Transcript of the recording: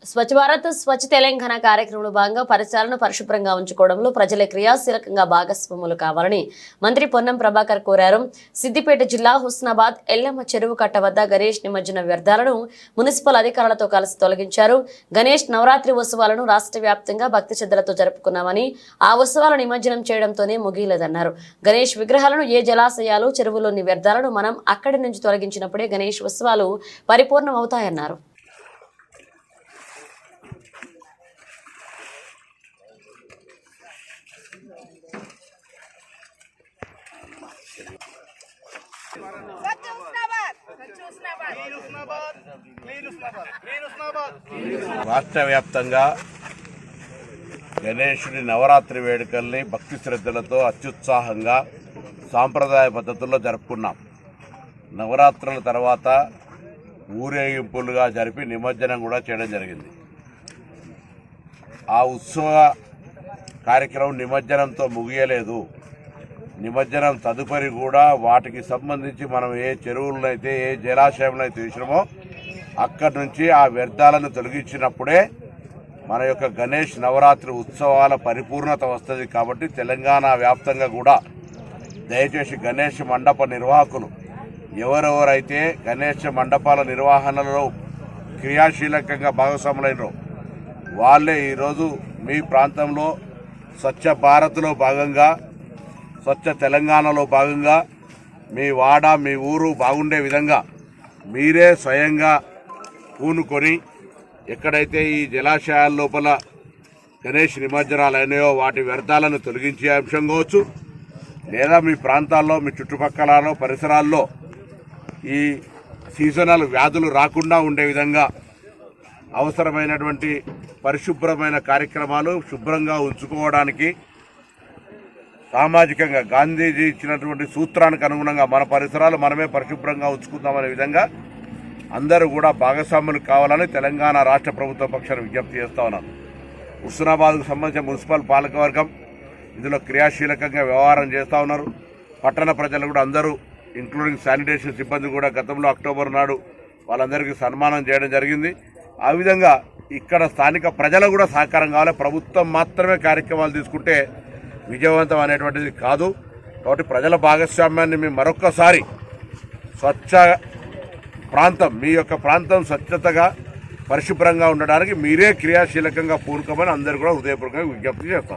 స్వచ్ఛ భారత్ స్వచ్ఛ తెలంగాణ కార్యక్రమంలో భాగంగా పరిసరాలను పరిశుభ్రంగా ఉంచుకోవడంలో ప్రజల క్రియాశీలకంగా భాగస్వాములు కావాలని మంత్రి పొన్నం ప్రభాకర్ కోరారు. సిద్దిపేట జిల్లా హుస్నాబాద్ ఎల్లమ్మ చెరువు కట్ట వద్ద గణేష్ నిమజ్జన వ్యర్థాలను మున్సిపల్ అధికారులతో కలిసి తొలగించారు. గణేష్ నవరాత్రి ఉత్సవాలను రాష్ట్ర వ్యాప్తంగా భక్తి శ్రద్ధలతో జరుపుకున్నామని, ఆ ఉత్సవాల నిమజ్జనం చేయడంతోనే ముగియలేదన్నారు. గణేష్ విగ్రహాలను ఏ జలాశయాలు, చెరువులోని వ్యర్థాలను మనం అక్కడి నుంచి తొలగించినప్పుడే గణేష్ ఉత్సవాలు పరిపూర్ణమవుతాయన్నారు. రాష్ట్ర వ్యాప్తంగా గణేశుడి నవరాత్రి వేడుకల్ని భక్తి శ్రద్ధలతో అత్యుత్సాహంగా సాంప్రదాయ పద్ధతుల్లో జరుపుకున్నాం. నవరాత్రుల తర్వాత ఊరేగింపులుగా జరిపి నిమజ్జనం కూడా చేయడం జరిగింది. ఆ ఉత్సవ కార్యక్రమం నిమజ్జనంతో ముగియలేదు. నిమజ్జనం తదుపరి కూడా వాటికి సంబంధించి మనం ఏ చెరువులనైతే, ఏ జలాశయంలో అయితే చూసినామో అక్కడి నుంచి ఆ వ్యర్థాలను తొలగించినప్పుడే మన యొక్క గణేష్ నవరాత్రి ఉత్సవాల పరిపూర్ణత వస్తుంది. కాబట్టి తెలంగాణ వ్యాప్తంగా కూడా దయచేసి గణేష్ మండప నిర్వాహకులు ఎవరెవరైతే గణేష్ మండపాల నిర్వహణలో క్రియాశీలకంగా భాగస్వాములైనరో వాళ్ళే ఈరోజు మీ ప్రాంతంలో స్వచ్ఛ భారత్లో భాగంగా, స్వచ్ఛ తెలంగాణలో భాగంగా మీ వాడ, మీ ఊరు బాగుండే విధంగా మీరే స్వయంగా పూనుకొని ఎక్కడైతే ఈ జలాశయాల లోపల గణేష్ నిమజ్జనాలు అయినాయో వాటి వ్యర్థాలను తొలగించే అంశం కావచ్చు, లేదా మీ ప్రాంతాల్లో, మీ చుట్టుపక్కల పరిసరాల్లో ఈ సీజనల్ వ్యాధులు రాకుండా ఉండే విధంగా అవసరమైనటువంటి పరిశుభ్రమైన కార్యక్రమాలు శుభ్రంగా ఉంచుకోవడానికి సామాజికంగా గాంధీజీ ఇచ్చినటువంటి సూత్రానికి అనుగుణంగా మన పరిసరాలు మనమే పరిశుభ్రంగా ఉంచుకుందామనే విధంగా అందరూ కూడా భాగస్వాములు కావాలని తెలంగాణ రాష్ట్ర ప్రభుత్వ పక్షాన్ని విజ్ఞప్తి చేస్తా ఉన్నాను. హుస్నాబాద్కు సంబంధించిన మున్సిపల్ పాలకవర్గం ఇందులో క్రియాశీలకంగా వ్యవహారం చేస్తూ ఉన్నారు. పట్టణ ప్రజలు కూడా అందరూ ఇంక్లూడింగ్ శానిటేషన్ సిబ్బంది కూడా గతంలో అక్టోబర్ నాడు వాళ్ళందరికీ సన్మానం చేయడం జరిగింది. ఆ విధంగా ఇక్కడ స్థానిక ప్రజలు కూడా సహకారం కావాలి. ప్రభుత్వం మాత్రమే కార్యక్రమాలు తీసుకుంటే విజయవంతం అనేటువంటిది కాదు. కాబట్టి ప్రజల భాగస్వామ్యాన్ని మేము మరొక్కసారి స్వచ్ఛ ప్రాంతం, మీ యొక్క ప్రాంతం స్వచ్ఛతగా పరిశుభ్రంగా ఉండడానికి మీరే క్రియాశీలకంగా పూనుకోమని అందరూ కూడా హృదయపూర్వకంగా విజ్ఞప్తి చేస్తాం.